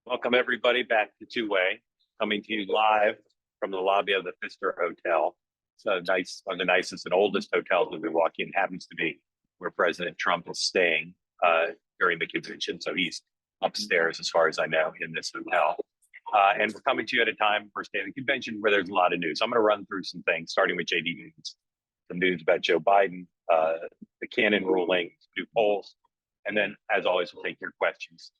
Welcome everybody back to Two Way, coming to you live from the lobby of the Pfister Hotel. It's one of the nicest and oldest hotels that we walk in. Happens to be where President Trump is staying during the convention. So he's upstairs, as far as I know, in this hotel. And we're coming to you at a time, first day of the convention, where there's a lot of news. I'm going to run through some things, starting with JD Vance, some news about Joe Biden, the Cannon ruling, new polls, and then, as always, we'll take your questions.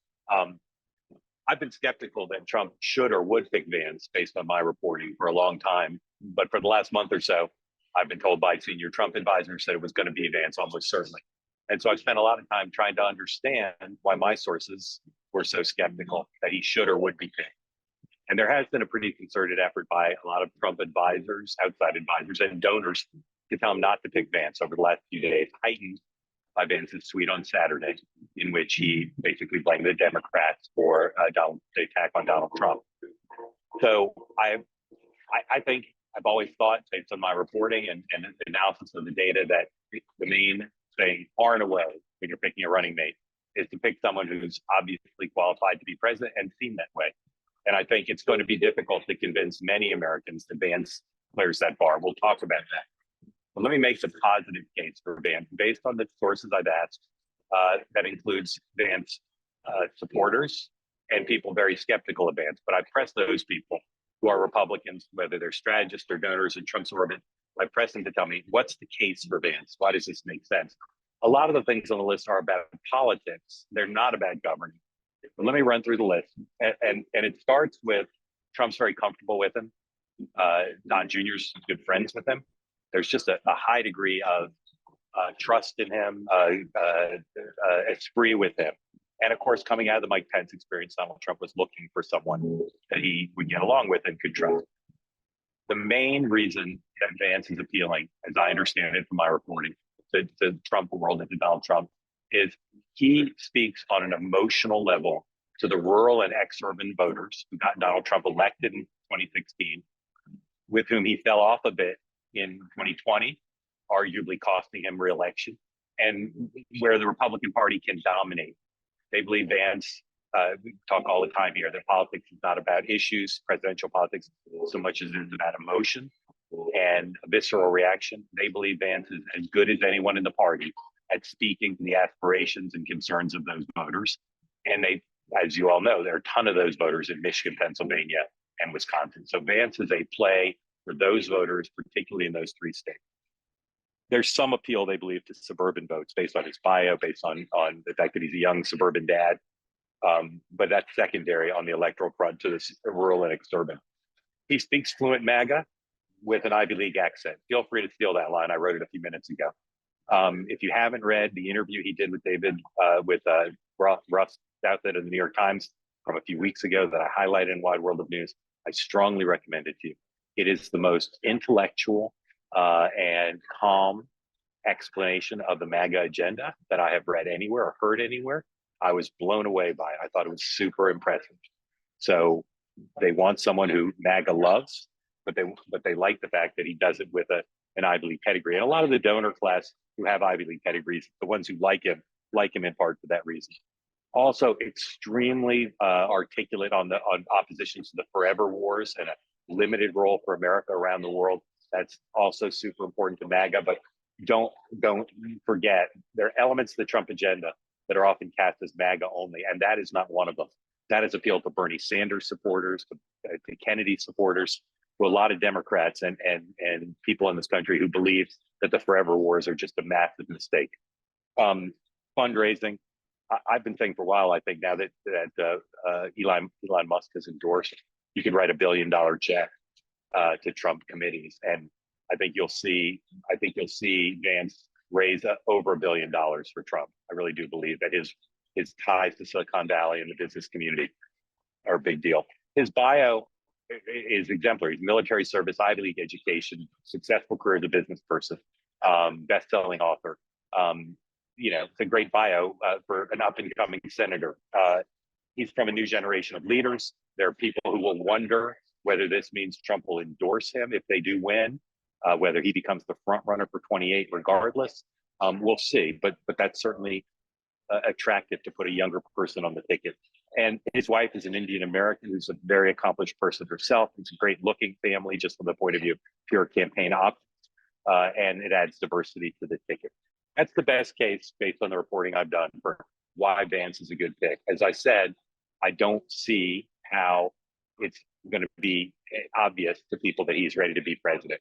I've been skeptical that Trump should or would pick Vance based on my reporting for a long time. But for the last month or so, I've been told by senior Trump advisors that it was going to be Vance almost certainly. And so I spent a lot of time trying to understand why my sources were so skeptical that he should or would be picked. And there has been a pretty concerted effort by a lot of Trump advisors, outside advisors, and donors to tell him not to pick Vance over the last few days, heightened by Vance's tweet on Saturday, in which he basically blamed the Democrats for the attack on Donald Trump. So I think I've always thought, based on my reporting and analysis of the data, that the main thing far and away when you're picking a running mate is to pick someone who's obviously qualified to be president and seen that way. And I think it's going to be difficult to convince many Americans that Vance clears that bar. We'll talk about that. But let me make the positive case for Vance based on the sources I've asked. That includes Vance supporters and people very skeptical of Vance. But I pressed those people who are Republicans, whether they're strategists or donors in Trump's orbit. I pressed them to tell me, what's the case for Vance? Why does this make sense? A lot of the things on the list are about politics. They're not about governing. But let me run through the list. And it starts with Trump's very comfortable with him. Don Jr.'s good friends with him. There's just a high degree of trust in him, esprit with him. And of course, coming out of the Mike Pence experience, Donald Trump was looking for someone that he would get along with and could trust. The main reason that Vance is appealing, as I understand it from my reporting, to the Trump world and to Donald Trump, is he speaks on an emotional level to the rural and ex-urban voters who got Donald Trump elected in 2016, with whom he fell off a bit in 2020, arguably costing him re-election, and where the Republican Party can dominate. They believe Vance, we talk all the time here, that politics is not about issues, presidential politics, so much as it is about emotion and a visceral reaction. They believe Vance is as good as anyone in the party at speaking to the aspirations and concerns of those voters. And they, as you all know, there are a ton of those voters in Michigan, Pennsylvania, and Wisconsin. So Vance is a play for those voters, particularly in those three states. There's some appeal, they believe, to suburban votes based on his bio, based on the fact that he's a young suburban dad. But that's secondary on the electoral front to the rural and exurban. He speaks fluent MAGA with an Ivy League accent. Feel free to steal that line. I wrote it a few minutes ago. If you haven't read the interview he did with Russ Southett of the New York Times from a few weeks ago that I highlighted in Wide World of News, I strongly recommend it to you. It is the most intellectual and calm explanation of the MAGA agenda that I have read anywhere or heard anywhere. I was blown away by it. I thought it was super impressive. So they want someone who MAGA loves, but they like the fact that he does it with an Ivy League pedigree. And a lot of the donor class who have Ivy League pedigrees, the ones who like him in part for that reason. Also extremely articulate on opposition to the forever wars and a limited role for America around the world. That's also super important to MAGA, but don't forget, there are elements of the Trump agenda that are often cast as MAGA only, and that is not one of them. That has appealed to Bernie Sanders supporters, to Kennedy supporters, to a lot of Democrats and people in this country who believe that the forever wars are just a massive mistake. Fundraising, I've been saying for a while, I think now that Elon Musk has endorsed, you can write $1 billion check to Trump committees, and I think you'll see Vance raise over $1 billion for Trump. I really do believe that his ties to Silicon Valley and the business community are a big deal. His bio is exemplary. Military service, Ivy League education, successful career as a business person, best-selling author. It's a great bio for an up-and-coming senator. He's from a new generation of leaders. There are people who will wonder whether this means Trump will endorse him if they do win, whether he becomes the front runner for 28 regardless. We'll see, but that's certainly attractive to put a younger person on the ticket. And his wife is an Indian American who's a very accomplished person herself. It's a great looking family, just from the point of view of pure campaign ops. And it adds diversity to the ticket. That's the best case based on the reporting I've done for why Vance is a good pick. As I said, I don't see how it's going to be obvious to people that he's ready to be president.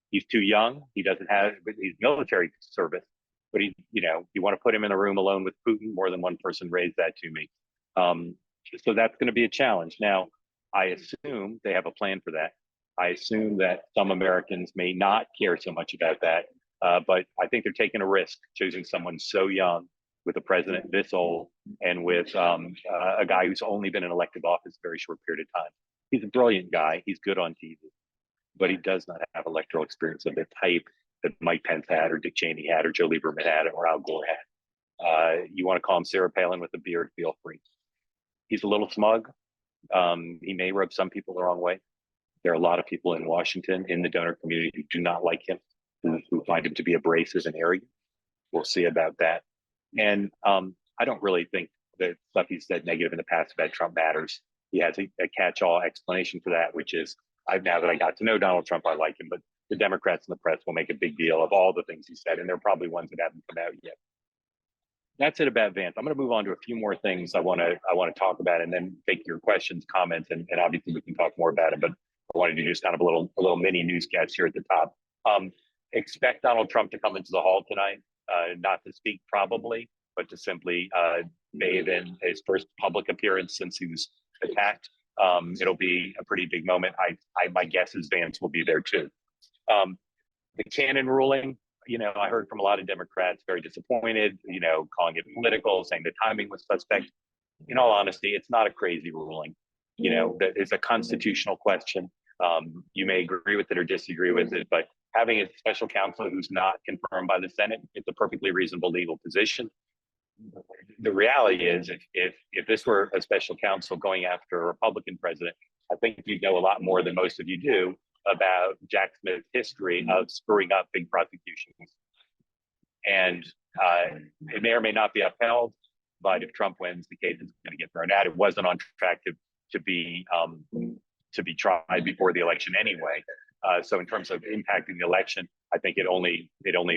He's too young. He doesn't have, he's military service, but you want to put him in a room alone with Putin. More than one person raised that to me. So that's going to be a challenge. Now, I assume they have a plan for that. I assume that some Americans may not care so much about that, but I think they're taking a risk choosing someone so young with a president this old and with a guy who's only been in elective office a very short period of time. He's a brilliant guy. He's good on TV, but he does not have electoral experience of the type that Mike Pence had or Dick Cheney had or Joe Lieberman had or Al Gore had. You want to call him Sarah Palin with a beard, feel free. He's a little smug. He may rub some people the wrong way. There are a lot of people in Washington, in the donor community, who do not like him, who find him to be abrasive and arrogant. We'll see about that. And I don't really think that stuff he's said negative in the past about Trump matters. He has a catch-all explanation for that, which is, now that I got to know Donald Trump, I like him, but the Democrats and the press will make a big deal of all the things he said, and there are probably ones that haven't come out yet. That's it about Vance. I'm going to move on to a few more things I want to talk about, and then take your questions, comments, and obviously we can talk more about it. But I wanted to do just kind of a little mini newscast here at the top. Expect Donald Trump to come into the hall tonight, not to speak probably, but to simply bathe in his first public appearance since he was attacked. It'll be a pretty big moment. My guess is Vance will be there too. The Cannon ruling, I heard from a lot of Democrats very disappointed, calling it political, saying the timing was suspect. In all honesty, it's not a crazy ruling. That is a constitutional question. You may agree with it or disagree with it, but having a special counsel who's not confirmed by the Senate, it's a perfectly reasonable legal position. The reality is, if this were a special counsel going after a Republican president, I think you'd know a lot more than most of you do about Jack Smith's history of screwing up big prosecutions. And it may or may not be upheld, but if Trump wins, the case is going to get thrown out. It wasn't on track to be tried before the election anyway. So in terms of impacting the election, I think it only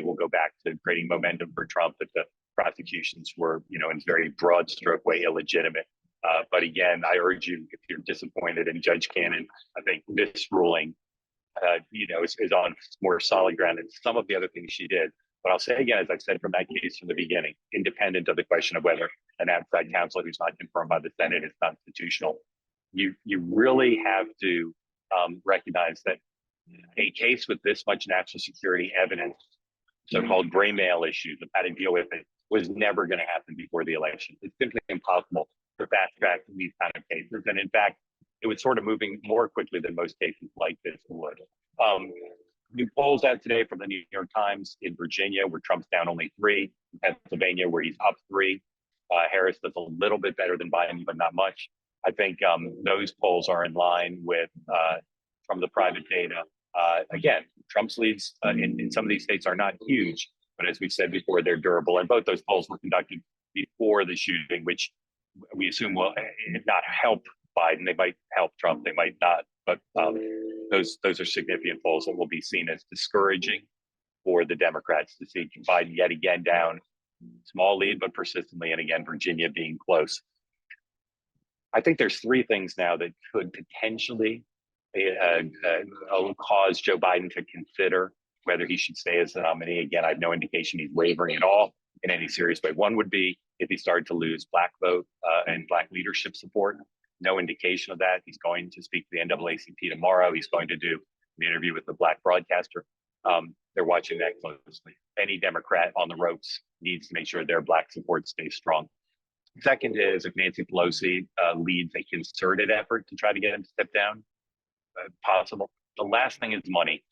will go back to creating momentum for Trump that the prosecutions were, in a very broad stroke way, illegitimate. But again, I urge you, if you're disappointed in Judge Cannon, I think this ruling, is on more solid ground than some of the other things she did. But I'll say again, as I've said from that case from the beginning, independent of the question of whether an outside counsel who's not confirmed by the Senate is constitutional, you really have to recognize that a case with this much national security evidence, so-called gray mail issues of how to deal with it, was never going to happen before the election. It's simply impossible to fast track these kind of cases. And in fact, it was sort of moving more quickly than most cases like this would. New polls out today from the New York Times in Virginia, where Trump's down only 3, in Pennsylvania, where he's up 3. Harris does a little bit better than Biden, but not much. I think those polls are in line with from the private data. Again, Trump's leads in some of these states are not huge, but as we said before, they're durable. And both those polls were conducted before the shooting, which we assume will not help Biden. They might help Trump, they might not. But those are significant polls that will be seen as discouraging for the Democrats to see Biden yet again down, small lead, but persistently, and again, Virginia being close. I think there's 3 things now that could potentially cause Joe Biden to consider whether he should stay as the nominee. Again, I have no indication he's wavering at all in any serious way. One would be if he started to lose Black vote and Black leadership support. No indication of that. He's going to speak to the NAACP tomorrow. He's going to do an interview with the Black broadcaster. They're watching that closely. Any Democrat on the ropes needs to make sure their Black support stays strong. Second is if Nancy Pelosi leads a concerted effort to try to get him to step down, possible. The last thing is money.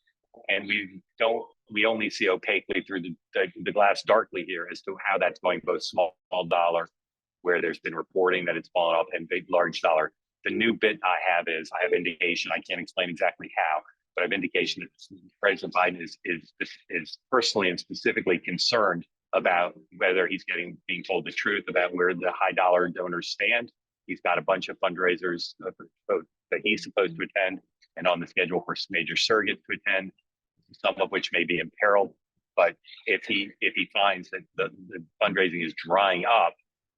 And we only see opaquely through the glass darkly here as to how that's going, both small dollar, where there's been reporting that it's fallen off, and big, large dollar. The new bit I have indication, I can't explain exactly how, but I have indication that President Biden is personally and specifically concerned about whether he's being told the truth about where the high dollar donors stand, He's got a bunch of fundraisers that he's supposed to attend and on the schedule for major surrogates to attend, some of which may be imperiled. But if he finds that the fundraising is drying up,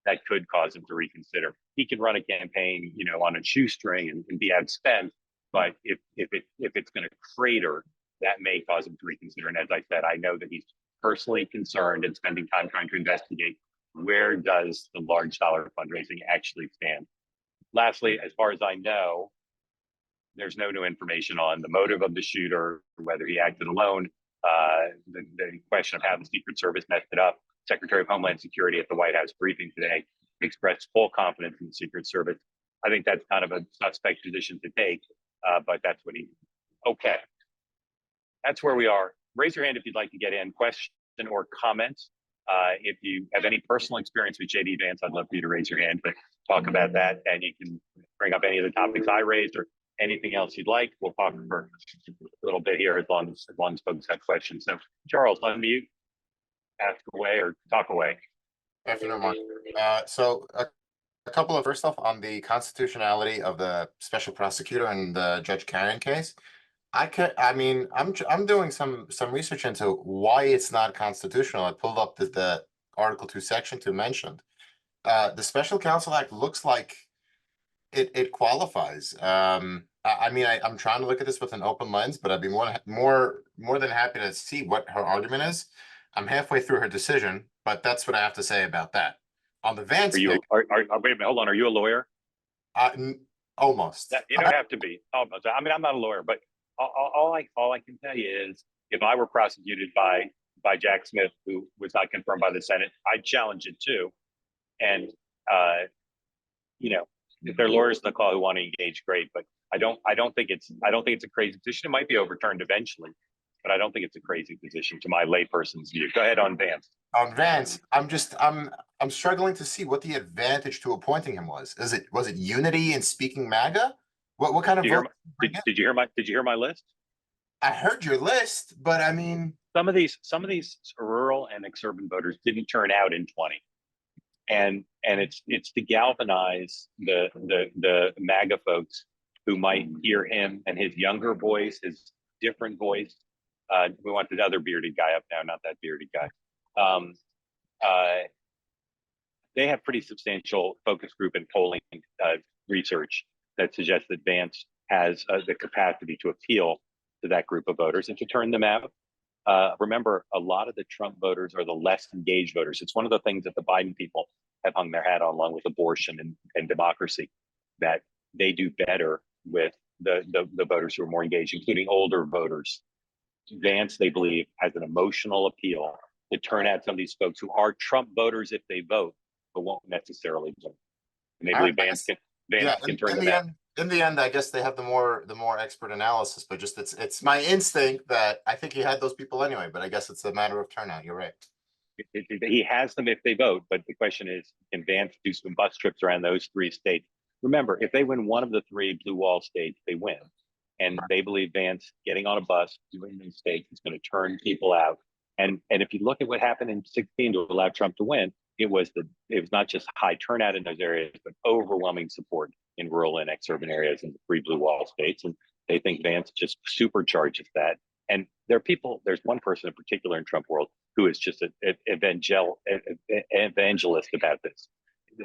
that could cause him to reconsider. He can run a campaign, on a shoestring and be outspent. But if it's going to crater, that may cause him to reconsider. And as I said, I know that he's personally concerned and spending time trying to investigate where does the large dollar fundraising actually stand. Lastly, as far as I know, there's no new information on the motive of the shooter, whether he acted alone. The question of how the Secret Service messed it up. Secretary of Homeland Security at the White House briefing today expressed full confidence in the Secret Service. I think that's kind of a suspect position to take, but that's what he. Okay, that's where we are. Raise your hand if you'd like to get in, question or comment. If you have any personal experience with JD Vance, I'd love for you to raise your hand to talk about that, and you can bring up any of the topics I raised or anything else you'd like. We'll talk for a little bit here as long as folks have questions. So, Charles, unmute, ask away or talk away. Afternoon, Mark. So a couple of first off on the constitutionality of the special prosecutor and the Judge Karen case. I'm doing some research into why it's not constitutional. I pulled up the Article 2, Section 2 mentioned. The Special Counsel Act looks like it qualifies. I'm trying to look at this with an open lens, but I'd be more than happy to see what her argument is. I'm halfway through her decision, but that's what I have to say about that. On the Vance, wait a minute, hold on. Are you a lawyer? Almost. You don't have to be. Almost. I mean, I'm not a lawyer, but all I can tell you is, if I were prosecuted by Jack Smith, who was not confirmed by the Senate, I'd challenge it too. And if there are lawyers in the call who want to engage, great. But I don't think it's a crazy position. It might be overturned eventually, but I don't think it's a crazy position to my layperson's view. Go ahead on Vance. On Vance, I'm struggling to see what the advantage to appointing him was. Was it unity in speaking MAGA? What kind of vote? Did you hear my list? I heard your list, but I mean, some of these rural and exurban voters didn't turn out in 20, and it's to galvanize the MAGA folks who might hear him and his younger voice, his different voice. We want the other bearded guy up now, not that bearded guy. They have pretty substantial focus group and polling research that suggests that Vance has the capacity to appeal to that group of voters and to turn them out. Remember, a lot of the Trump voters are the less engaged voters. It's one of the things that the Biden people have hung their hat on, along with abortion and democracy, that they do better with the voters who are more engaged, including older voters. Vance, they believe, has an emotional appeal to turn out some of these folks who are Trump voters if they vote, but won't necessarily vote. And they believe Vance can turn them out. In the end, I guess they have the more expert analysis, but just it's my instinct that I think he had those people anyway, but I guess it's a matter of turnout. You're right. He has them if they vote, but the question is, can Vance do some bus trips around those 3 states? Remember, if they win one of the 3 blue wall states, they win. And they believe Vance getting on a bus, doing these states, is going to turn people out. And if you look at what happened in 2016 to allow Trump to win, it was not just high turnout in those areas, but overwhelming support in rural and exurban areas in the 3 blue wall states. And they think Vance just supercharges that. And there's one person in particular in Trump world who is just an evangelist about this.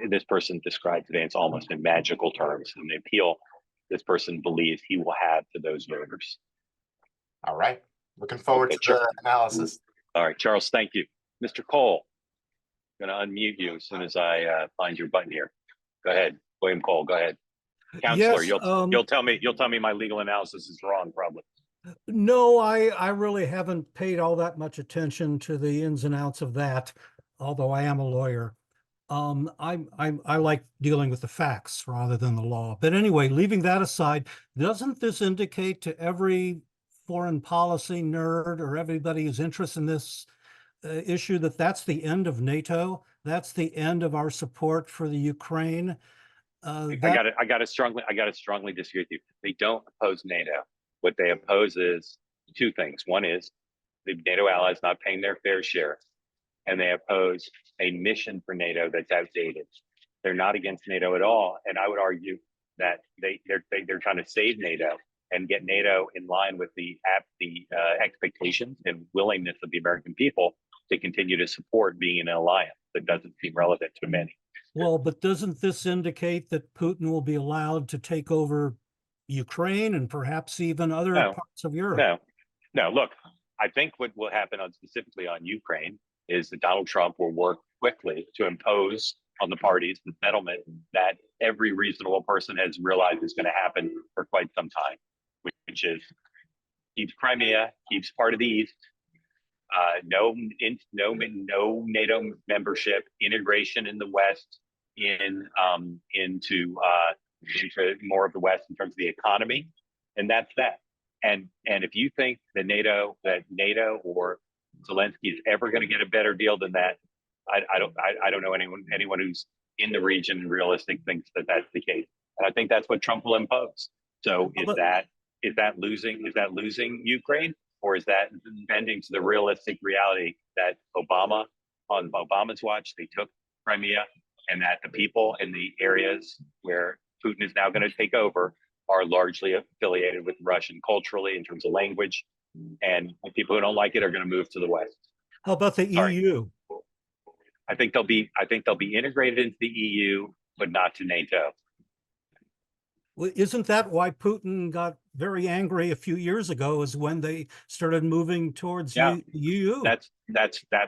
This person describes Vance almost in magical terms, and the appeal this person believes he will have to those voters. All right. Looking forward to the analysis. All right, Charles, thank you. Mr. Cole, I'm going to unmute you as soon as I find your button here. Go ahead, William Cole, go ahead. Counselor, yes, you'll tell me my legal analysis is wrong, probably. No, I really haven't paid all that much attention to the ins and outs of that, although I am a lawyer. I like dealing with the facts rather than the law. But anyway, leaving that aside, doesn't this indicate to every foreign policy nerd or everybody who's interested in this issue that that's the end of NATO? That's the end of our support for the Ukraine? I got to strongly disagree with you. They don't oppose NATO. What they oppose is 2 things. One is the NATO allies not paying their fair share, and they oppose a mission for NATO that's outdated. They're not against NATO at all. And I would argue that they're trying to save NATO and get NATO in line with the expectations and willingness of the American people to continue to support being in an alliance that doesn't seem relevant to many. Well, but doesn't this indicate that Putin will be allowed to take over Ukraine and perhaps even other No, parts of Europe? No. Look, I think what will happen specifically on Ukraine is that Donald Trump will work quickly to impose on the parties the settlement that every reasonable person has realized is going to happen for quite some time, which is keeps Crimea, keeps part of the East, no NATO membership, integration in the West, into more of the West in terms of the economy, and that's that. And if you think that NATO or Zelensky is ever going to get a better deal than that, I don't know anyone who's in the region and realistic thinks that that's the case. And I think that's what Trump will impose. So is that losing Ukraine, or is that bending to the realistic reality that on Obama's watch, they took Crimea, and that the people in the areas where Putin is now going to take over are largely affiliated with Russian culturally in terms of language, and the people who don't like it are going to move to the West. How about the EU? I think they'll be integrated into the EU, but not to NATO. Well, isn't that why Putin got very angry a few years ago, is when they started moving towards EU? That's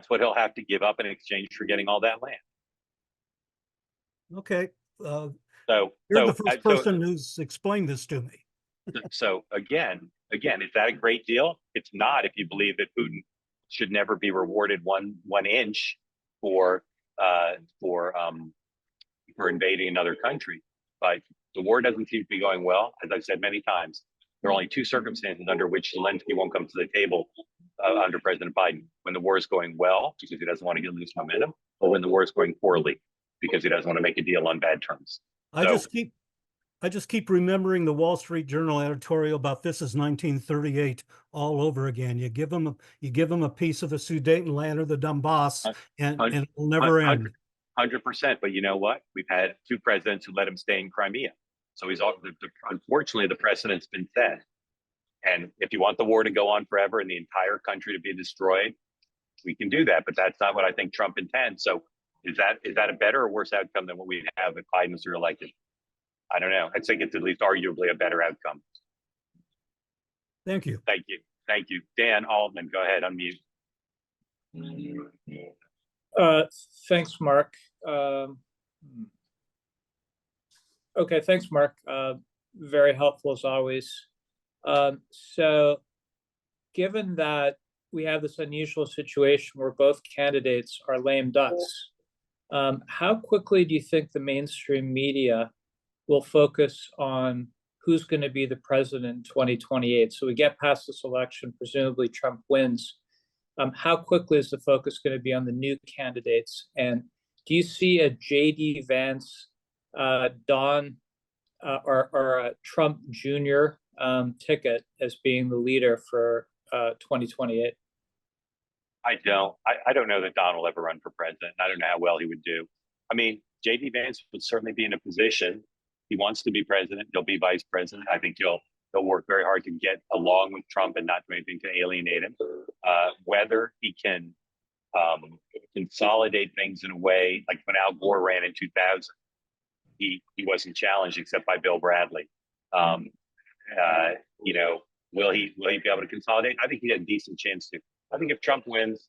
what he'll have to give up in exchange for getting all that land. Okay. You're the first person who's explained this to me. So again, is that a great deal? It's not, if you believe that Putin should never be rewarded one inch for invading another country. But the war doesn't seem to be going well. As I've said many times, there are only two circumstances under which Zelensky won't come to the table under President Biden: when the war is going well, because he doesn't want to lose momentum, or when the war is going poorly, because he doesn't want to make a deal on bad terms. I just keep remembering the Wall Street Journal editorial about this is 1938 all over again. You give them a piece of the Sudetenland or the Donbass, and it'll never end. 100%. But you know what? We've had two presidents who let him stay in Crimea. So unfortunately, the precedent's been set. And if you want the war to go on forever and the entire country to be destroyed, we can do that. But that's not what I think Trump intends. So is that a better or worse outcome than what we have if Biden was reelected? I don't know. I think it's at least arguably a better outcome. Thank you. Thank you. Dan Altman, go ahead, unmute. Thanks, Mark. Okay, thanks, Mark. Very helpful as always. So given that we have this unusual situation where both candidates are lame ducks, how quickly do you think the mainstream media will focus on who's going to be the president in 2028? So we get past this election, presumably Trump wins. How quickly is the focus going to be on the new candidates? And do you see a JD Vance, Don, or a Trump Jr. Ticket as being the leader for 2028? I don't know that Don will ever run for president. I don't know how well he would do. I mean, JD Vance would certainly be in a position. He wants to be president. He'll be vice president. I think he'll work very hard to get along with Trump and not do anything to alienate him. Whether he can consolidate things in a way like when Al Gore ran in 2000, he wasn't challenged except by Bill Bradley. Will he be able to consolidate? I think he has a decent chance to. I think if Trump wins,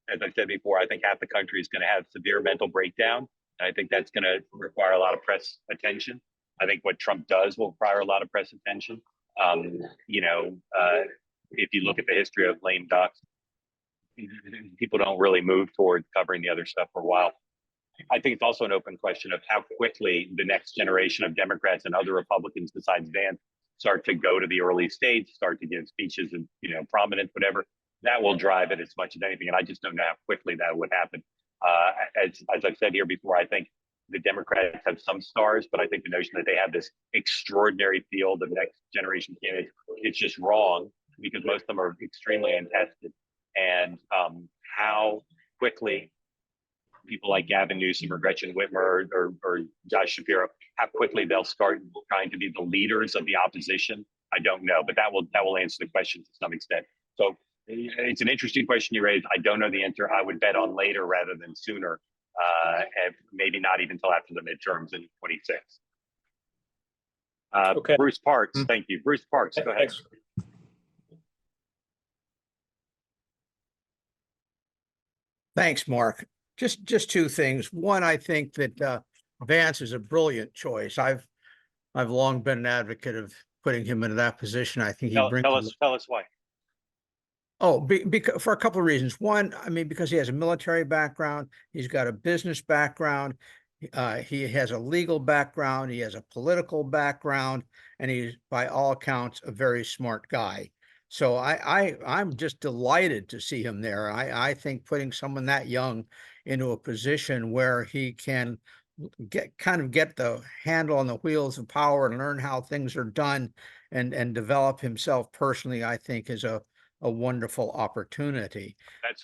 as I said before, I think half the country is going to have severe mental breakdown. And I think that's going to require a lot of press attention. I think what Trump does will require a lot of press attention. If you look at the history of lame ducks, people don't really move towards covering the other stuff for a while. I think it's also an open question of how quickly the next generation of Democrats and other Republicans besides Vance start to go to the early stage, start to give speeches and, prominence, whatever. That will drive it as much as anything. And I just don't know how quickly that would happen. As I've said here before, I think the Democrats have some stars, but I think the notion that they have this extraordinary field of next generation candidates, it's just wrong because most of them are extremely untested. And how quickly people like Gavin Newsom or Gretchen Whitmer or Josh Shapiro, how quickly they'll start trying to be the leaders of the opposition, I don't know, but that will answer the question to some extent. So it's an interesting question you raised. I don't know the answer. I would bet on later rather than sooner, and maybe not even until after the midterms in 26. Okay. Bruce Parks, thank you. Bruce Parks, go ahead. Thanks. Thanks, Mark. Just two things. One, I think that Vance is a brilliant choice. I've long been an advocate of putting him into that position. I think he brings. Tell us why. Oh, because for a couple of reasons. One, I mean, because he has a military background, he's got a business background, he has a legal background, he has a political background, and he's, by all accounts, a very smart guy. So I'm just delighted to see him there. I think putting someone that young into a position where he can get the handle on the wheels of power and learn how things are done and develop himself personally, I think is a wonderful opportunity.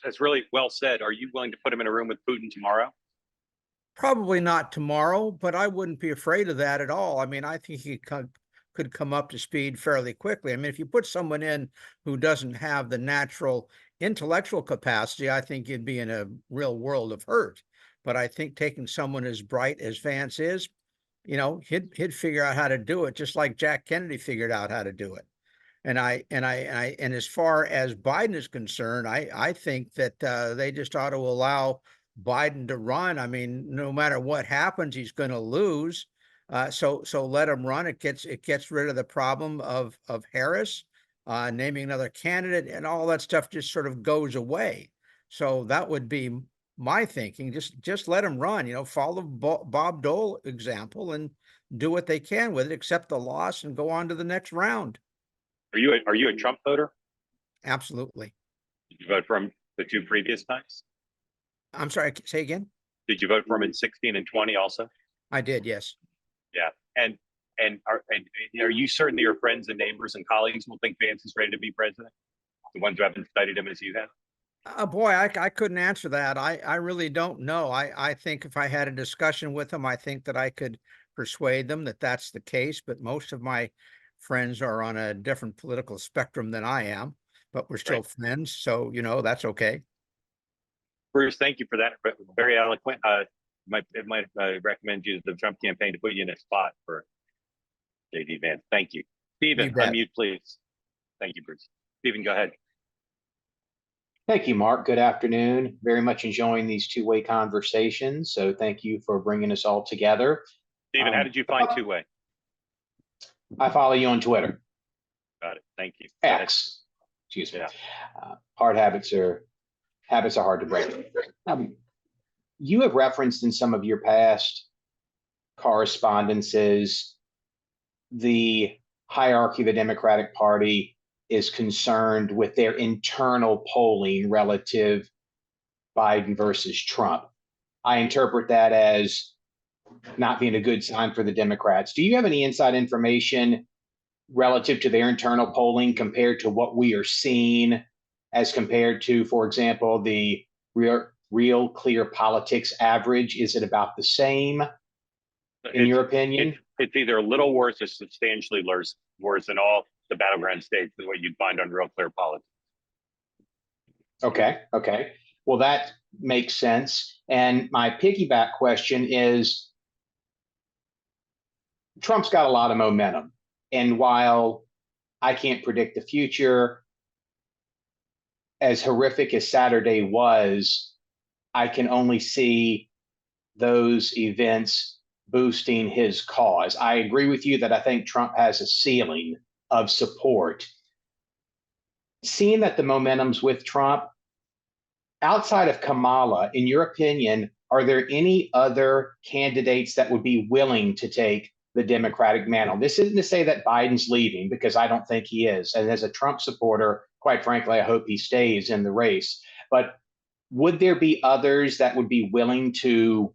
That's really well said. Are you willing to put him in a room with Putin tomorrow? Probably not tomorrow, but I wouldn't be afraid of that at all. I mean, I think he could come up to speed fairly quickly. I mean, if you put someone in who doesn't have the natural intellectual capacity, I think you'd be in a real world of hurt. But I think taking someone as bright as Vance is, you know, he'd figure out how to do it, just like Jack Kennedy figured out how to do it. And as far as Biden is concerned, I think that they just ought to allow Biden to run. I mean, no matter what happens, he's going to lose. So let him run. It gets rid of the problem of Harris, naming another candidate, and all that stuff just sort of goes away. So that would be my thinking. Just let him run. You know, follow Bob Dole example and do what they can with it, accept the loss, and go on to the next round. Are you a Trump voter? Absolutely. Did you vote for him the two previous times? I'm sorry, say again? Did you vote for him in 16 and 20 also? I did, yes. Yeah. And are you certain that your friends and neighbors and colleagues will think Vance is ready to be president? The ones who haven't studied him as you have? Boy, I couldn't answer that. I really don't know. I think if I had a discussion with them, I think that I could persuade them that that's the case. But most of my friends are on a different political spectrum than I am, but we're still friends. So, you know, that's okay. Bruce, thank you for that. Very eloquent. It might recommend you to the Trump campaign to put you in a spot for JD Vance. Thank you. Stephen, unmute, please. Thank you, Bruce. Stephen, go ahead. Thank you, Mark. Good afternoon. Very much enjoying these two-way conversations. So thank you for bringing us all together. Stephen, how did you find two-way? I follow you on Twitter. Got it. Thank you. X. Excuse me. Yeah. Hard habits are hard to break. You have referenced in some of your past correspondences the hierarchy of the Democratic Party is concerned with their internal polling relative Biden versus Trump. I interpret that as not being a good sign for the Democrats. Do you have any inside information relative to their internal polling compared to what we are seeing as compared to, for example, the real clear politics average? Is it about the same in your opinion? It's either a little worse or substantially worse in all the battleground states than what you'd find on real clear politics. Okay. Well, that makes sense. And my piggyback question is, Trump's got a lot of momentum. And while I can't predict the future, as horrific as Saturday was, I can only see those events boosting his cause. I agree with you that I think Trump has a ceiling of support. Seeing that the momentum's with Trump, outside of Kamala, in your opinion, are there any other candidates that would be willing to take the Democratic mantle? This isn't to say that Biden's leaving, because I don't think he is. And as a Trump supporter, quite frankly, I hope he stays in the race. But would there be others that would be willing to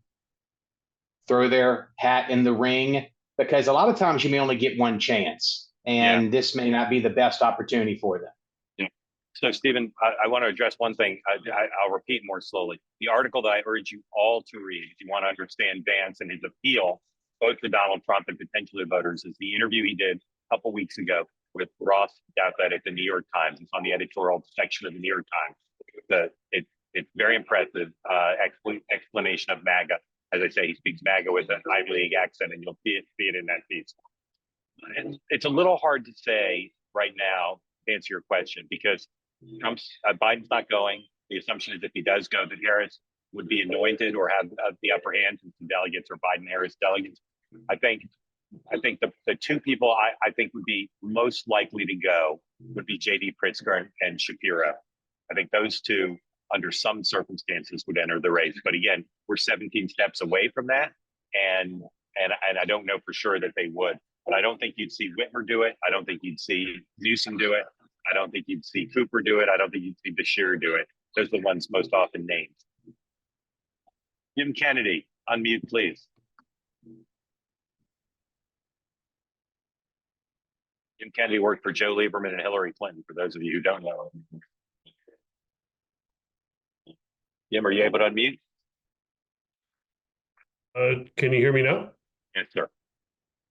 throw their hat in the ring? Because a lot of times you may only get one chance, and this may not be the best opportunity for them. Yeah. So Stephen, I want to address one thing. I'll repeat more slowly. The article that I urge you all to read, if you want to understand Vance and his appeal, both to Donald Trump and potentially voters, is the interview he did a couple weeks ago with Ross Douthat at the New York Times. It's on the editorial section of the New York Times. It's very impressive explanation of MAGA. As I say, he speaks MAGA with an Ivy League accent, and you'll see it in that piece. And it's a little hard to say right now to answer your question because Biden's not going. The assumption is if he does go, that Harris would be anointed or have the upper hand since the delegates are Biden-Harris delegates. I think the two people I think would be most likely to go would be JD Pritzker and Shapiro. I think those two, under some circumstances, would enter the race. But again, we're 17 steps away from that, and I don't know for sure that they would. But I don't think you'd see Whitmer do it. I don't think you'd see Newsom do it. I don't think you'd see Cooper do it. I don't think you'd see Bashir do it. Those are the ones most often named. Jim Kennedy, unmute, please. Jim Kennedy worked for Joe Lieberman and Hillary Clinton, for those of you who don't know. Jim, are you able to unmute? Can you hear me now? Yes, sir.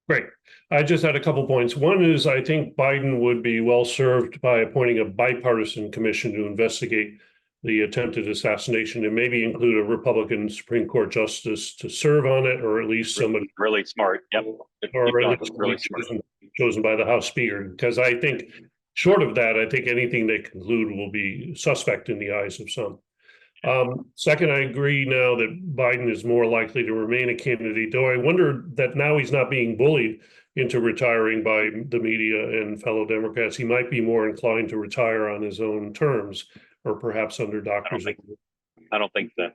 Great. I just had a couple points. One is I think Biden would be well served by appointing a bipartisan commission to investigate the attempted assassination and maybe include a Republican Supreme Court justice to serve on it, or at least somebody Really smart. Yep. or at least Really smart. chosen by the House Speaker. Because I think short of that, I think anything they conclude will be suspect in the eyes of some. Second, I agree now that Biden is more likely to remain a candidate, though I wonder that now he's not being bullied into retiring by the media and fellow Democrats. He might be more inclined to retire on his own terms, or perhaps under doctors. I don't think so.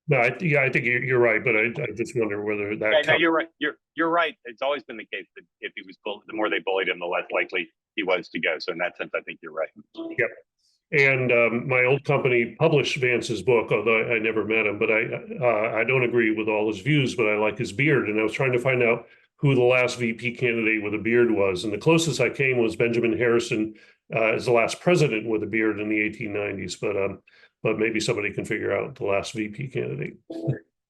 No, I think you're right, but I just wonder whether that. No, you're right. You're right. It's always been the case that if he was bullied, the more they bullied him, the less likely he was to go. So in that sense, I think you're right. Yep. And my old company published Vance's book, although I never met him, but I don't agree with all his views, but I like his beard. And I was trying to find out who the last VP candidate with a beard was. And the closest I came was Benjamin Harrison as the last president with a beard in the 1890s. But maybe somebody can figure out the last VP candidate.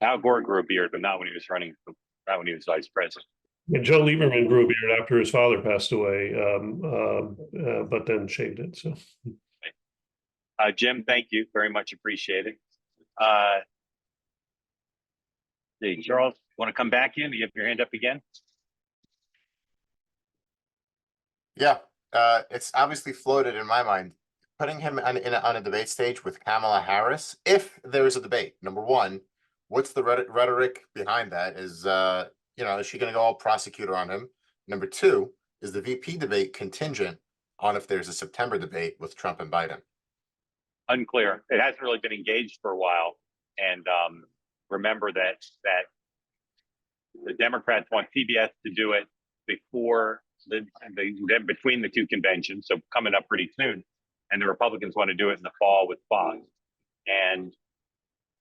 Al Gore grew a beard, but not when he was running, not when he was vice president. And Joe Lieberman grew a beard after his father passed away, but then shaved it. So. Jim, thank you very much. Appreciated. Charles, want to come back in? You have your hand up again? Yeah, it's obviously floated in my mind. Putting him on a debate stage with Kamala Harris, if there is a debate. Number one, what's the rhetoric behind that? Is is she going to go all prosecutor on him? Number two, is the VP debate contingent on if there's a September debate with Trump and Biden? Unclear. It hasn't really been engaged for a while, and remember that the Democrats want PBS to do it before between the two conventions, so coming up pretty soon, and the Republicans want to do it in the fall with Fox, and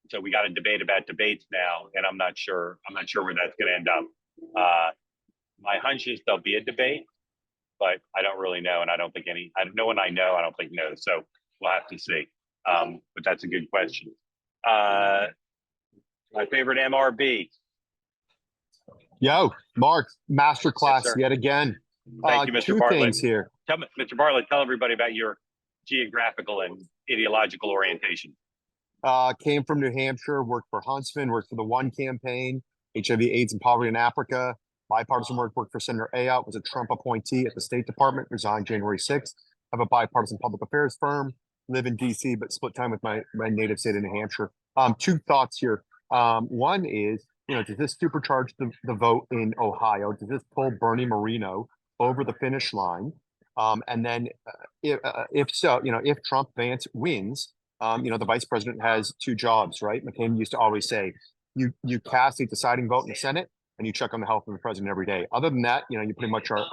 so we got a debate about debates now, and I'm not sure where that's going to end up. My hunch is there'll be a debate, but I don't really know, and I don't think no one I know, I don't think knows. So we'll have to see. But that's a good question. My favorite MRB. Yo, Mark, masterclass Yes, sir. yet again. Thank you, Mr. Two Bartlett. things here. Mr. Bartlett, tell everybody about your geographical and ideological orientation. Came from New Hampshire, worked for Huntsman, worked for the One campaign, HIV, AIDS, and poverty in Africa. Bipartisan worked for Senator Ayotte, was a Trump appointee at the State Department, resigned January 6th. Have a bipartisan public affairs firm, live in DC, but split time with my native state of New Hampshire. Two thoughts here. One is, does this supercharge the vote in Ohio? Does this pull Bernie Moreno over the finish line? And then if so, if Trump Vance wins, the vice president has two jobs, right? McCain used to always say, you cast a deciding vote in the Senate and you check on the health of the president every day. Other than that, you pretty much are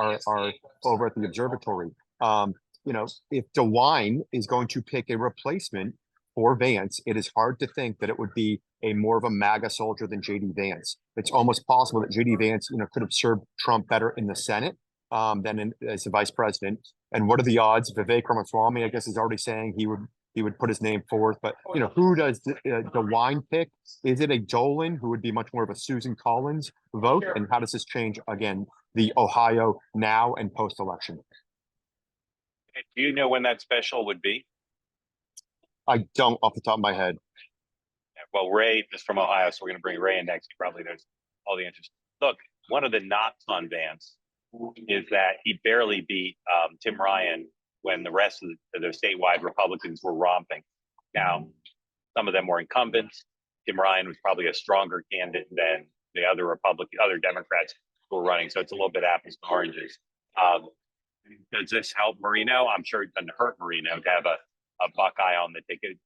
over at the observatory. If DeWine is going to pick a replacement for Vance, it is hard to think that it would be a more of a MAGA soldier than JD Vance. It's almost possible that JD Vance, could have served Trump better in the Senate as the vice president? And what are the odds? Vivek Ramaswamy, I guess, is already saying he would put his name forth. But who does the wine pick? Is it a Dolan, who would be much more of a Susan Collins vote? And how does this change again the Ohio now and post election? Do you know when that special would be? I don't off the top of my head. Well, Ray is from Ohio, so we're going to bring Ray in next. He probably knows all the answers. Look, one of the knocks on Vance is that he barely beat Tim Ryan when the rest of the statewide Republicans were romping. Now, some of them were incumbents. Tim Ryan was probably a stronger candidate than the other Democrats who were running. So it's a little bit apples to oranges. Does this help Marino? I'm sure it doesn't hurt Marino to have a Buckeye on the ticket.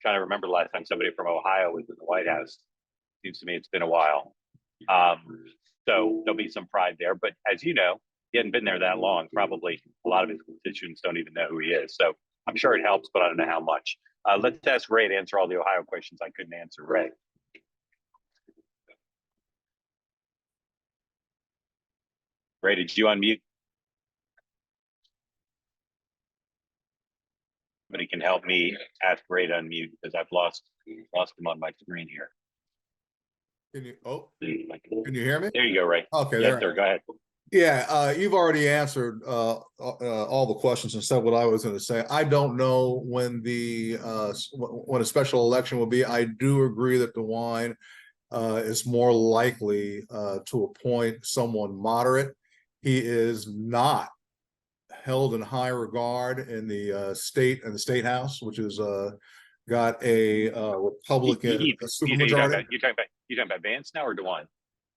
Trying to remember the last time somebody from Ohio was in the White House. Seems to me it's been a while. So there'll be some pride there. But as you know, he hadn't been there that long. Probably a lot of his constituents don't even know who he is. So I'm sure it helps, but I don't know how much. Let's ask Ray to answer all the Ohio questions I couldn't answer. Ray. Ray, did you unmute? Somebody can help me ask Ray to unmute because I've lost him on my screen here. Can you hear me? There you go, Ray. Okay, Yes, there. sir. Go ahead. Yeah, you've already answered all the questions and said what I was going to say. I don't know when when a special election will be. I do agree that DeWine is more likely to appoint someone moderate. He is not held in high regard in the state house, which is got a Republican supermajority. You talking about Vance now or DeWine?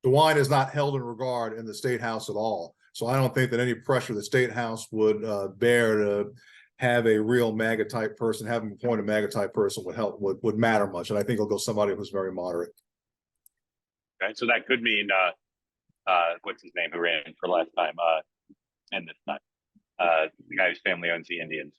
DeWine is not held in regard in the state house at all. So I don't think that any pressure the state house would bear to have a real MAGA type person, have him appoint a MAGA type person would matter much. And I think he'll go somebody who's very moderate. Okay, so that could mean what's his name who ran for last time and this time. The guy whose family owns the Indians.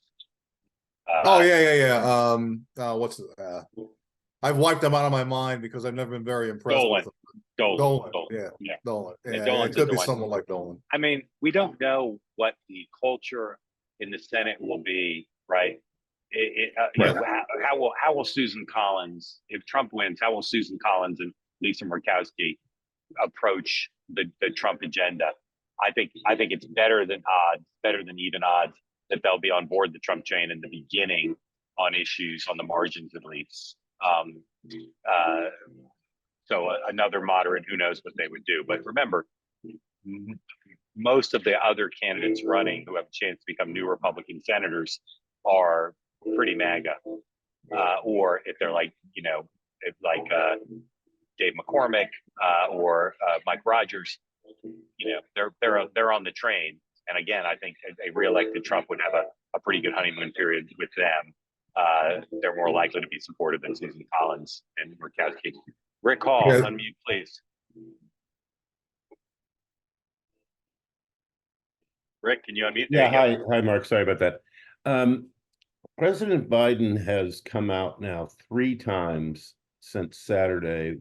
I've wiped them out of my mind because I've never been very impressed with them. Dolan. Dolan. Dolan's It could be the one. someone like Dolan. I mean, we don't know what the culture in the Senate will be, right? How will Susan Collins, if Trump wins, how will Susan Collins and Lisa Murkowski approach the Trump agenda? I think it's better than even odds that they'll be on board the Trump train in the beginning on issues on the margins at least. So another moderate, who knows what they would do. But remember, most of the other candidates running who have a chance to become new Republican senators are pretty MAGA. Or if they're like, Dave McCormick or Mike Rogers, they're on the train. And again, I think a reelected Trump would have a pretty good honeymoon period with them. They're more likely to be supportive than Susan Collins and Murkowski. Rick Hall, unmute, please. Rick, can you unmute? Yeah, hi, Mark. Sorry about that. President Biden has come out now 3 times since Saturday,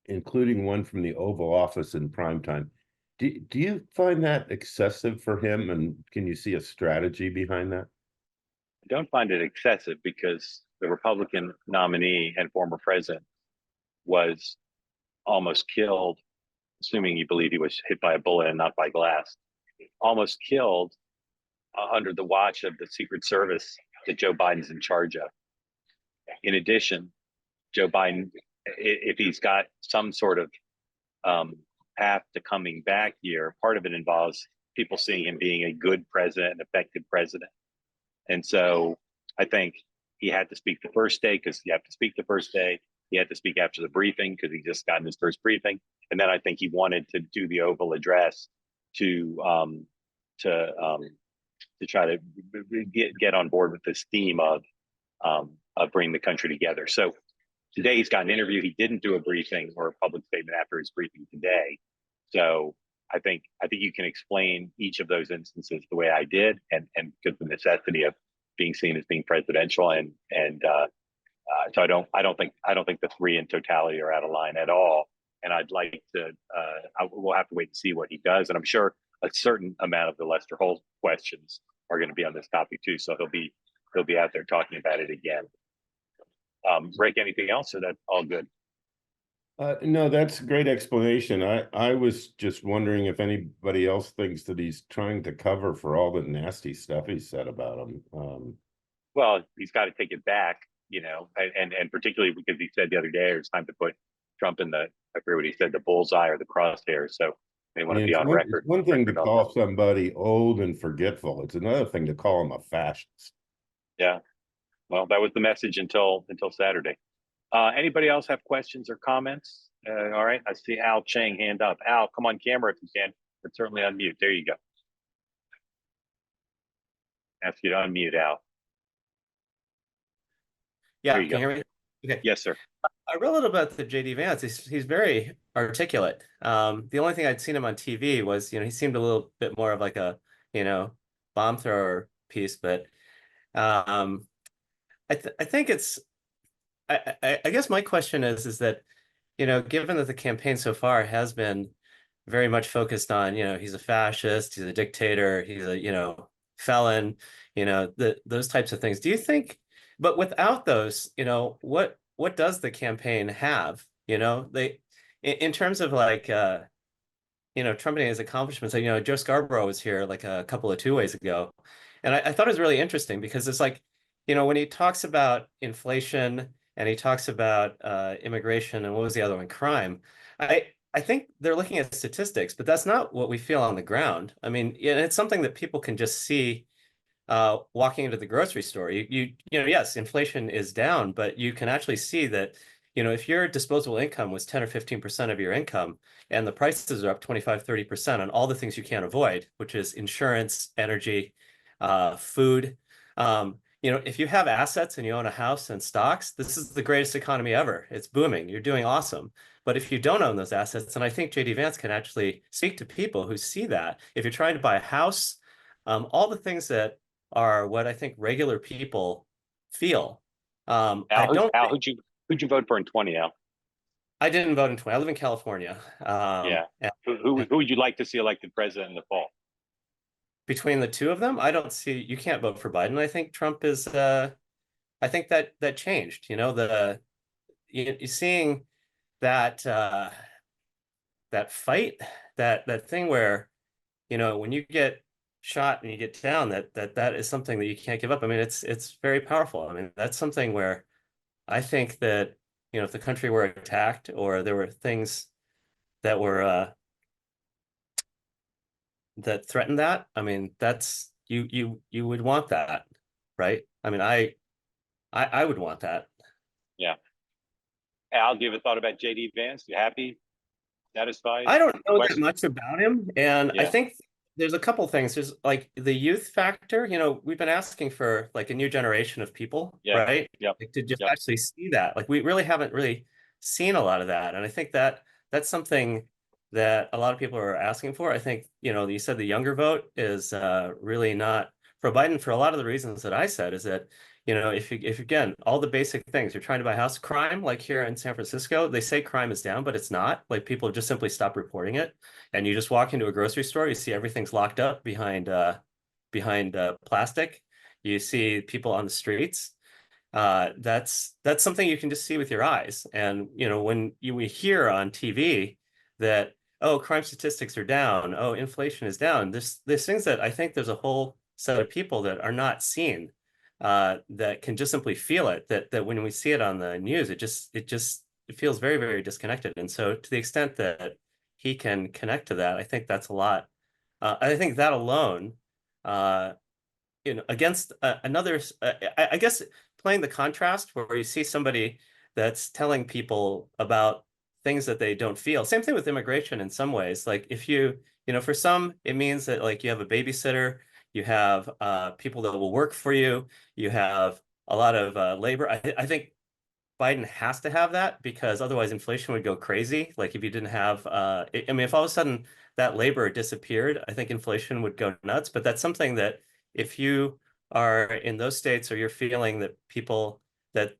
including one from the Oval Office in prime time. Do you find that excessive for him, and can you see a strategy behind that? I don't find it excessive because the Republican nominee and former president was almost killed, assuming you believe he was hit by a bullet and not by glass, almost killed under the watch of the Secret Service that Joe Biden's in charge of. In addition, Joe Biden, if he's got some sort of path to coming back here, part of it involves people seeing him being a good president, an effective president. And so I think he had to speak the first day because you have to speak the first day. He had to speak after the briefing because he just got in his first briefing. And then I think he wanted to do the Oval address to try to get on board with this theme of bringing the country together. So today he's got an interview. He didn't do a briefing or a public statement after his briefing today. So I think you can explain each of those instances the way I did, and because the necessity of being seen as being presidential, so I don't think the 3 in totality are out of line at all. And I'd like to, we'll have to wait and see what he does. And I'm sure a certain amount of the Lester Holt questions are going to be on this topic too. So he'll be out there talking about it again. Rick, anything else, or that all good? No, that's a great explanation. I was just wondering if anybody else thinks that he's trying to cover for all the nasty stuff he said about him. Well, he's got to take it back, you know, and particularly because he said the other day it's time to put Trump in the, I forget what he said, the bullseye or the crosshairs. So they want to be on record. It's one thing to record on call that. somebody old and forgetful. It's another thing to call him a fascist. Yeah. Well, that was the message until Saturday. Anybody else have questions or comments? All right. I see Al Chang hand up. Al, come on camera if you can, but certainly unmute. There you go. Ask you to unmute, Al. Yeah, There can you you go. hear me? Okay. Yes, sir. I read a little about the JD Vance. He's very articulate. The only thing I'd seen him on TV was, he seemed a little bit more of like a, bomb thrower piece, but I think it's I guess my question is that, given that the campaign so far has been very much focused on, he's a fascist, he's a dictator, he's a, felon, those types of things. Do you think, but without those, what does the campaign have? In terms of like, Trump and his accomplishments, Joe Scarborough was here like a couple of 2 ways ago. And I thought it was really interesting because it's like, when he talks about inflation and he talks about immigration and what was the other one, crime, I think they're looking at statistics, but that's not what we feel on the ground. I mean, it's something that people can just see walking into the grocery store. Yes, inflation is down, but you can actually see that, if your disposable income was 10 or 15% of your income and the prices are up 25, 30% on all the things you can't avoid, which is insurance, energy, food. If you have assets and you own a house and stocks, this is the greatest economy ever. It's booming. You're doing awesome. But if you don't own those assets, and I think JD Vance can actually speak to people who see that, if you're trying to buy a house, all the things that are what I think regular people feel. Al, who'd you vote for in 20, Al? I didn't vote in 20. I live in California. Yeah. And Who would you like to see elected president in the fall? between the two of them, I don't see, you can't vote for Biden. I think Trump is, I think that changed, you're seeing that, that fight, that thing where, when you get shot and you get down, that is something that you can't give up. I mean, it's very powerful. I mean, that's something where I think that, if the country were attacked or there were things that were that threatened that, I mean, that's you would want that, right? I mean, I would want that. Yeah. Al, give a thought about JD Vance. You happy? Satisfied? I don't know that Question? much about him, and I Yeah. think there's a couple things. There's like the youth factor. We've been asking for like a new generation of people, Yeah. right? Yep. Like, to just Yep. actually see that. Like we really haven't really seen a lot of that, and I think that that's something that a lot of people are asking for. I think you said the younger vote is really not for Biden for a lot of the reasons that I said. Is that if again, all the basic things, you're trying to buy a house, crime, like here in San Francisco, they say crime is down, but it's not. Like people have just simply stopped reporting it. And you just walk into a grocery store, you see everything's locked up behind plastic. You see people on the streets. That's something you can just see with your eyes. And when we hear on TV that, oh, crime statistics are down, oh, inflation is down, there's things that I think there's a whole set of people that are not seen, that can just simply feel it, that when we see it on the news, it feels very, very disconnected. And so to the extent that he can connect to that, I think that's a lot. I think that alone, against another, I guess playing the contrast where you see somebody that's telling people about things that they don't feel. Same thing with immigration in some ways. Like if for some, it means that like you have a babysitter, you have people that will work for you, you have a lot of labor. I think Biden has to have that because otherwise inflation would go crazy. Like if you didn't have, I mean, if all of a sudden that labor disappeared, I think inflation would go nuts. But that's something that if you are in those states or you're feeling that people that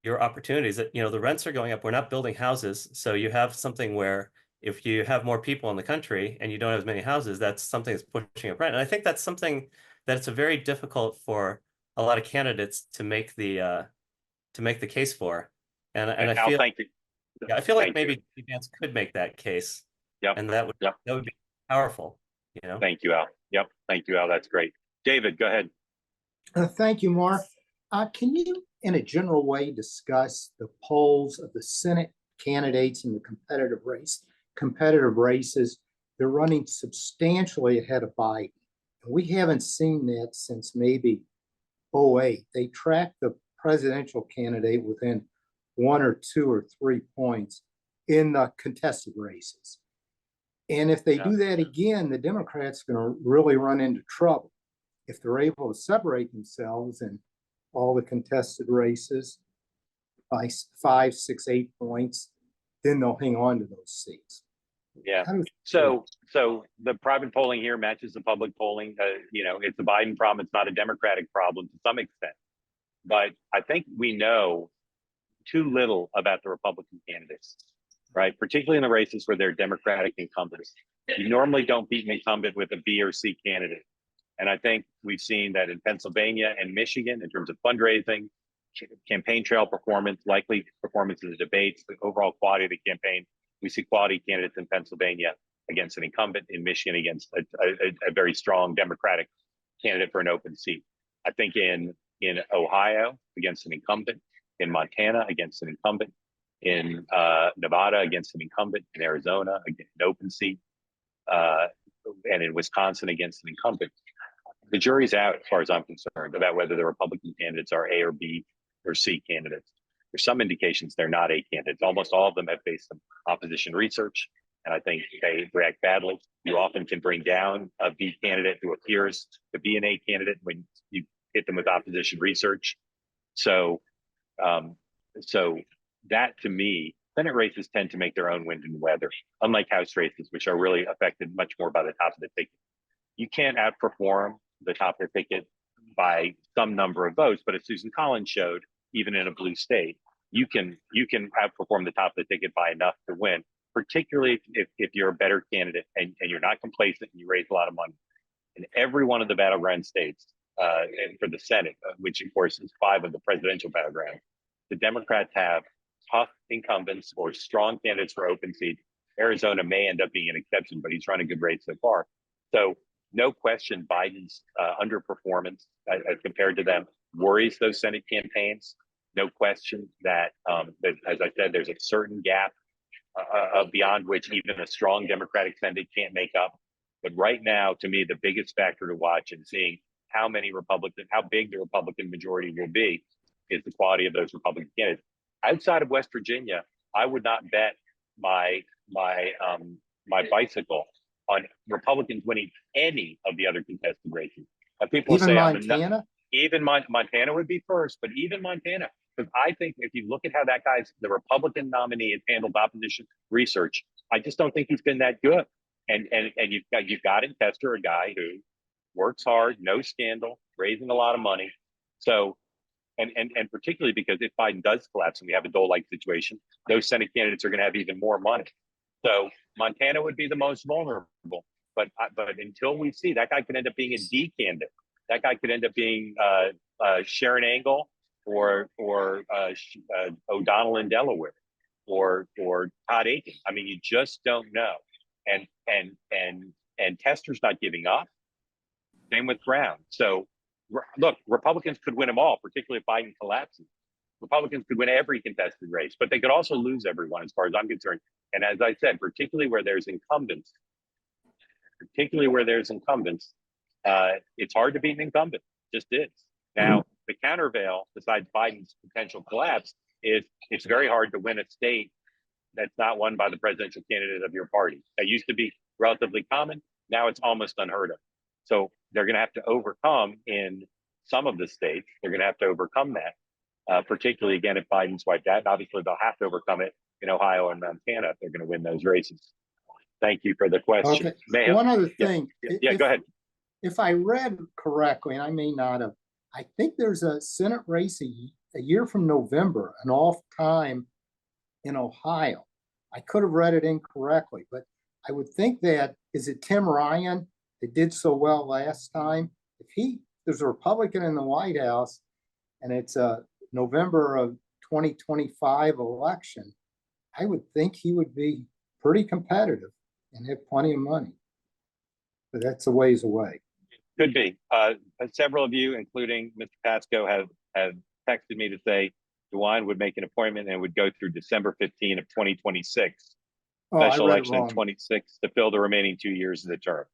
your opportunities that, the rents are going up. We're not building houses. So you have something where if you have more people in the country and you don't have as many houses, that's something that's pushing up rent. And I think that's something that it's a very difficult for a lot of candidates to make the case for. And I Al, feel, thank you. yeah, I feel like Thank you. maybe JD Vance could make that case. Yep. And that would Yep. be powerful, Thank you, Al. Yep. Thank you, Al. That's great. David, go ahead. Thank you, Mark. Can you, in a general way, discuss the polls of the Senate candidates in the competitive races? They're running substantially ahead of Biden. We haven't seen that since maybe 2008. They track the presidential candidate within 1 or 2 or 3 points in the contested races. And if they do that again, the Democrats are going to really run into trouble. If they're able to separate themselves in all the contested races by 5, 6, 8 points, then they'll hang on to those seats. Yeah. So the private polling here matches the public polling. It's a Biden problem. It's not a Democratic problem to some extent. But I think we know too little about the Republican candidates, right? Particularly in the races where they're Democratic incumbents. You normally don't beat an incumbent with a B or C candidate. And I think we've seen that in Pennsylvania and Michigan in terms of fundraising, campaign trail performance, likely performance in the debates, the overall quality of the campaign. We see quality candidates in Pennsylvania against an incumbent, in Michigan against a very strong Democratic candidate for an open seat. I think in Ohio against an incumbent, in Montana against an incumbent, in Nevada against an incumbent, in Arizona against an open seat, and in Wisconsin against an incumbent. The jury's out, as far as I'm concerned, about whether the Republican candidates are A or B or C candidates. There's some indications they're not A candidates. Almost all of them have faced some opposition research, and I think they react badly. You often can bring down a B candidate who appears to be an A candidate when you hit them with opposition research. So that, to me, Senate races tend to make their own wind and weather, unlike House races, which are really affected much more by the top of the ticket. You can't outperform the top of the ticket by some number of votes, but as Susan Collins showed, even in a blue state, you can outperform the top of the ticket by enough to win, particularly if you're a better candidate and you're not complacent and you raise a lot of money. In every one of the battleground states, and for the Senate, which of course is 5 of the presidential battlegrounds, the Democrats have tough incumbents or strong candidates for open seats. Arizona may end up being an exception, but he's run a good race so far. So no question, Biden's underperformance as compared to them worries those Senate campaigns. No question that, as I said, there's a certain gap beyond which even a strong Democratic Senate can't make up. But right now, to me, the biggest factor to watch and seeing how big the Republican majority will be is the quality of those Republican candidates. Outside of West Virginia, I would not bet my bicycle on Republicans winning any of the other contested races. People even say Montana? Montana would be first, but even Montana, because I think if you look at how the Republican nominee has handled opposition research, I just don't think he's been that good. And you've got in Tester a guy who works hard, no scandal, raising a lot of money. So, and particularly because if Biden does collapse and we have a Dole-like situation, those Senate candidates are going to have even more money. So Montana would be the most vulnerable. But until we see, that guy could end up being a D candidate. That guy could end up being Sharon Angle or O'Donnell in Delaware or Todd Aiken. I mean, you just don't know. And Tester's not giving up. Same with Brown. So look, Republicans could win them all, particularly if Biden collapses. Republicans could win every contested race, but they could also lose everyone as far as I'm concerned. And as I said, particularly where there's incumbents, it's hard to beat an incumbent. It just is. Now, the countervail, besides Biden's potential collapse, is it's very hard to win a state that's not won by the presidential candidate of your party. That used to be relatively common. Now it's almost unheard of. So they're going to have to overcome in some of the states. They're going to have to overcome that, particularly, again, if Biden's wiped out. And obviously, they'll have to overcome it in Ohio and Montana if they're going to win those races. Thank you for the question. Okay. One other thing. Yeah, go ahead. If I read correctly, and I may not have, I think there's a Senate race a year from November, an off time in Ohio. I could have read it incorrectly, but I would think that, is it Tim Ryan that did so well last time? If there's a Republican in the White House and it's a November of 2025 election, I would think he would be pretty competitive and have plenty of money. But that's a ways away. Could be. Several of you, including Mr. Pasco, have texted me to say DeWine would make an appointment and would go through December 15 of 2026. Oh, I Special read it election in wrong. 26 to fill the remaining 2 years of the term.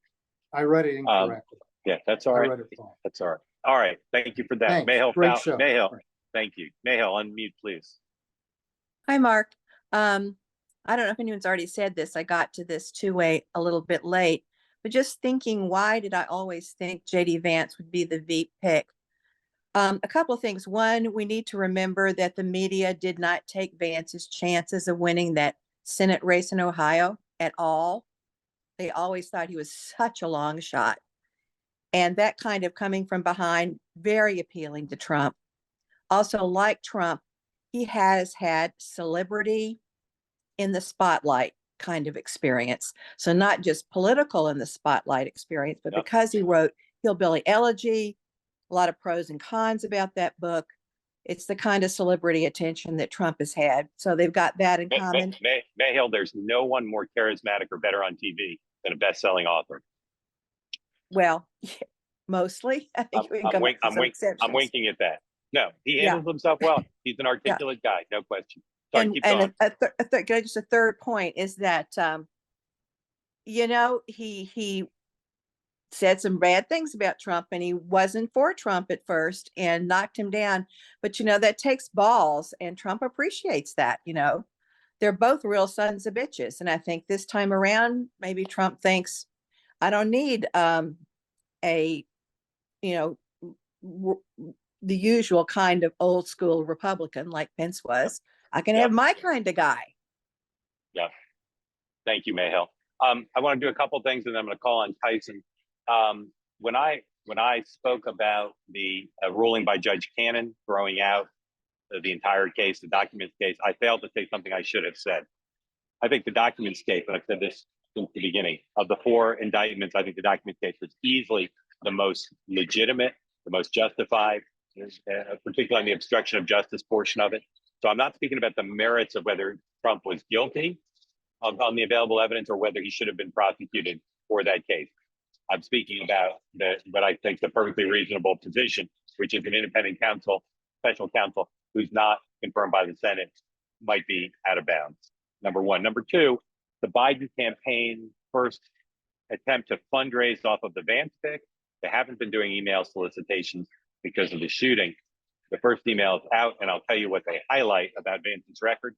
I read it incorrectly. Yeah, that's all I right. read it wrong. That's all right. All right. Thank you for that. Thanks. Mayhill, Great show. Mayhill. Thank you. Mayhill, unmute, please. Hi, Mark. I don't know if anyone's already said this. I got to this two-way a little bit late, but just thinking, why did I always think JD Vance would be the VP pick? A couple of things. One, we need to remember that the media did not take Vance's chances of winning that Senate race in Ohio at all. They always thought he was such a long shot. And that kind of coming from behind, very appealing to Trump. Also, like Trump, he has had celebrity in the spotlight kind of experience. So not just political in the spotlight experience, but Yep. because he wrote Hillbilly Elegy, a lot of pros and cons about that book. It's the kind of celebrity attention that Trump has had. So they've got that in common. Mayhill, there's no one more charismatic or better on TV than a best-selling author. Well, yeah, mostly. I think we can come up with some exceptions. I'm winking at that. No, he Yeah. handles himself well. He's an articulate guy, no question. Sorry, And keep going. just a third point is that, he said some bad things about Trump and he wasn't for Trump at first and knocked him down. But, that takes balls and Trump appreciates that, They're both real sons of bitches. And I think this time around, maybe Trump thinks, I don't need the usual kind of old school Republican like Pence was. I can have my kind of guy. Yeah. Thank you, Mayhill. I want to do a couple things and then I'm going to call on Tyson. When I spoke about the ruling by Judge Cannon throwing out the entire case, the documents case, I failed to say something I should have said. I think the documents case, and I've said this since the beginning, of the 4 indictments, I think the documents case was easily the most legitimate, the most justified, particularly on the obstruction of justice portion of it. So I'm not speaking about the merits of whether Trump was guilty on the available evidence or whether he should have been prosecuted for that case. I'm speaking about what I think the perfectly reasonable position, which is an independent counsel, special counsel, who's not confirmed by the Senate, might be out of bounds. Number one. Number two, the Biden campaign first attempt to fundraise off of the Vance pick. They haven't been doing email solicitations because of the shooting. The first email is out, and I'll tell you what they highlight about Vance's record.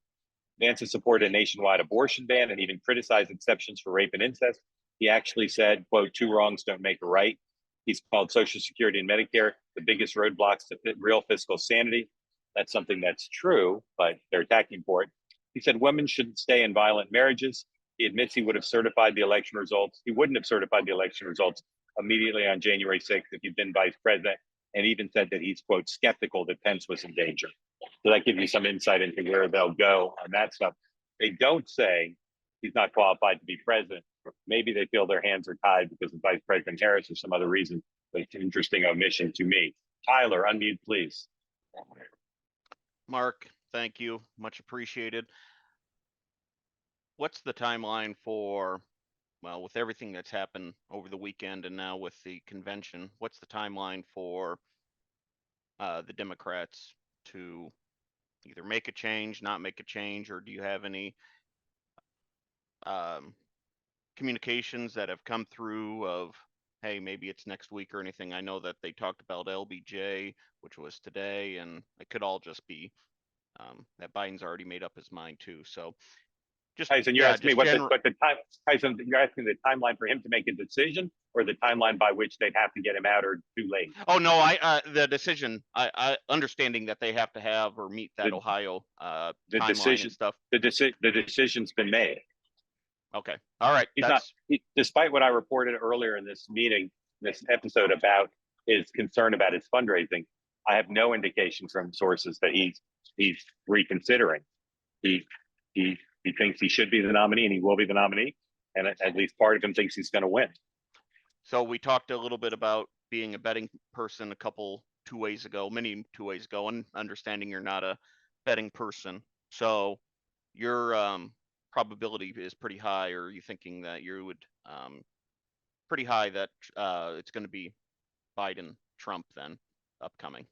Vance has supported a nationwide abortion ban and even criticized exceptions for rape and incest. He actually said, quote, 2 wrongs don't make a right. He's called Social Security and Medicare the biggest roadblocks to real fiscal sanity. That's something that's true, but they're attacking for it. He said women shouldn't stay in violent marriages. He admits he would have certified the election results. He wouldn't have certified the election results immediately on January 6th if he'd been vice president, and even said that he's, quote, skeptical that Pence was in danger. So that gives you some insight into where they'll go on that stuff. They don't say he's not qualified to be president. Maybe they feel their hands are tied because of Vice President Harris or some other reason, but it's an interesting omission to me. Tyler, unmute, please. Mark, thank you. Much appreciated. What's the timeline for, well, with everything that's happened over the weekend and now with the convention, what's the timeline for the Democrats to either make a change, not make a change, or do you have any communications that have come through of, hey, maybe it's next week or anything? I know that they talked about LBJ, which was today, and it could all just be that Biden's already made up his mind too. So just Tyson, you're asking me Tyson, you're asking the timeline for him to make a decision or the timeline by which they'd have to get him out or too late? Oh no, the decision, I understanding that they have to have or meet that Ohio the timeline decision and stuff. The decision's been made. Okay. All right. Despite what I reported earlier in this meeting, this episode about his concern about his fundraising, I have no indication from sources that he's reconsidering. He thinks he should be the nominee and he will be the nominee. And at least part of him thinks he's going to win. So we talked a little bit about being a betting person two ways ago, and understanding you're not a betting person. So your probability is pretty high, or are you thinking that you would pretty high that it's going to be Biden, Trump then upcoming?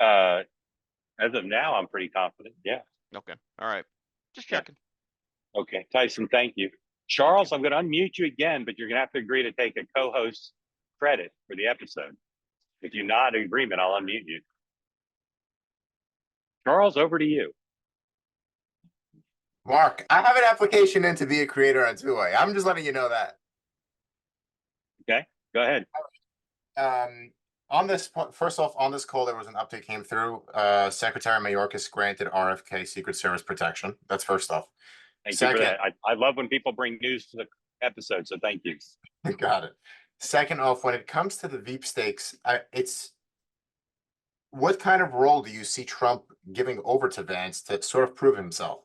As of now, I'm pretty confident. Yeah. Okay. All right. Just Yeah. checking. Okay. Tyson, thank you. Charles, I'm going to unmute you again, but you're going to have to agree to take a co-host credit for the episode. If you're not in agreement, I'll unmute you. Charles, over to you. Mark, I have an application in to be a creator on two-way. I'm just letting you know that. Okay, go ahead. On this point, first off, on this call, there was an update came through. Secretary Mayorkas granted RFK Secret Service protection. That's first off. Thank you for that. I love when people bring news to the episode, so thank you. Got it. Second off, when it comes to the Veep stakes, it's what kind of role do you see Trump giving over to Vance to sort of prove himself?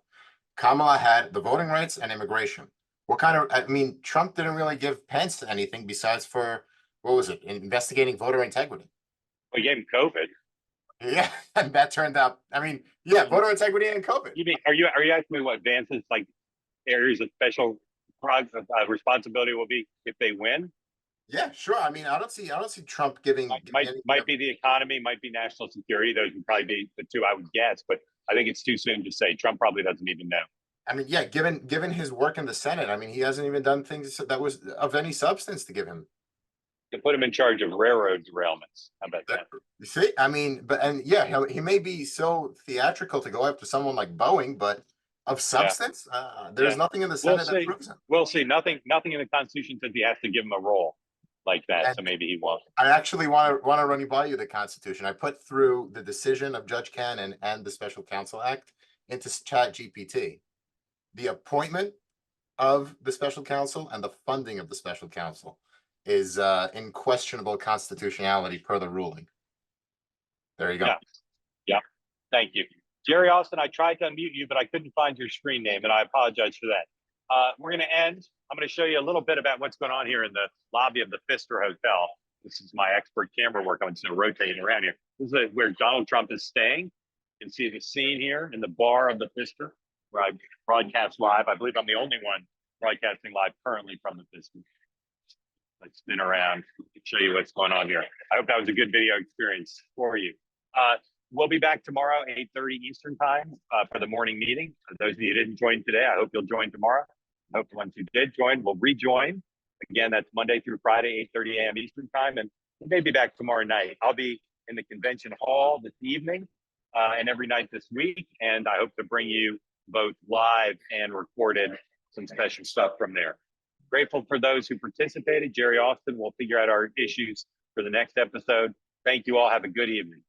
Kamala had the voting rights and immigration. What kind of, I mean, Trump didn't really give Pence anything besides for, what was it, investigating voter integrity. We gave him COVID. Yeah, and that turned out, I mean, yeah, voter integrity and COVID. You mean, are you asking me what Vance's like areas of special responsibility will be if they win? Yeah, sure. I mean, I don't see Trump giving might be the economy, might be national security. Those would probably be the two I would guess, but I think it's too soon to say. Trump probably doesn't even know. I mean, yeah, given his work in the Senate, I mean, he hasn't even done things that was of any substance to give him. To put him in charge of railroad derailments. How about that? You see, I mean, he may be so theatrical to go after someone like Boeing, but of substance, there's nothing in the Senate that proves him. We'll see. Nothing in the Constitution says he has to give him a role like that. And so maybe he won't. I actually want to run you by the Constitution. I put through the decision of Judge Cannon and the Special Counsel Act into ChatGPT. The appointment of the special counsel and the funding of the special counsel is in questionable constitutionality per the ruling. There you go. Yeah. Thank you. Jerry Austin, I tried to unmute you, but I couldn't find your screen name, and I apologize for that. We're going to end. I'm going to show you a little bit about what's going on here in the lobby of the Pfister Hotel. This is my expert camera work. I'm just rotating around here. This is where Donald Trump is staying. You can see the scene here in the bar of the Pfister, where I broadcast live. I believe I'm the only one broadcasting live currently from the Pfister. Let's spin around and show you what's going on here. I hope that was a good video experience for you. We'll be back tomorrow, 8:30 Eastern time for the morning meeting. For those of you who didn't join today, I hope you'll join tomorrow. I hope the ones who did join will rejoin. Again, that's Monday through Friday, 8:30 a.m. Eastern time. And we may be back tomorrow night. I'll be in the convention hall this evening and every night this week. And I hope to bring you both live and recorded some special stuff from there. Grateful for those who participated. Jerry Austin will figure out our issues for the next episode. Thank you all. Have a good evening.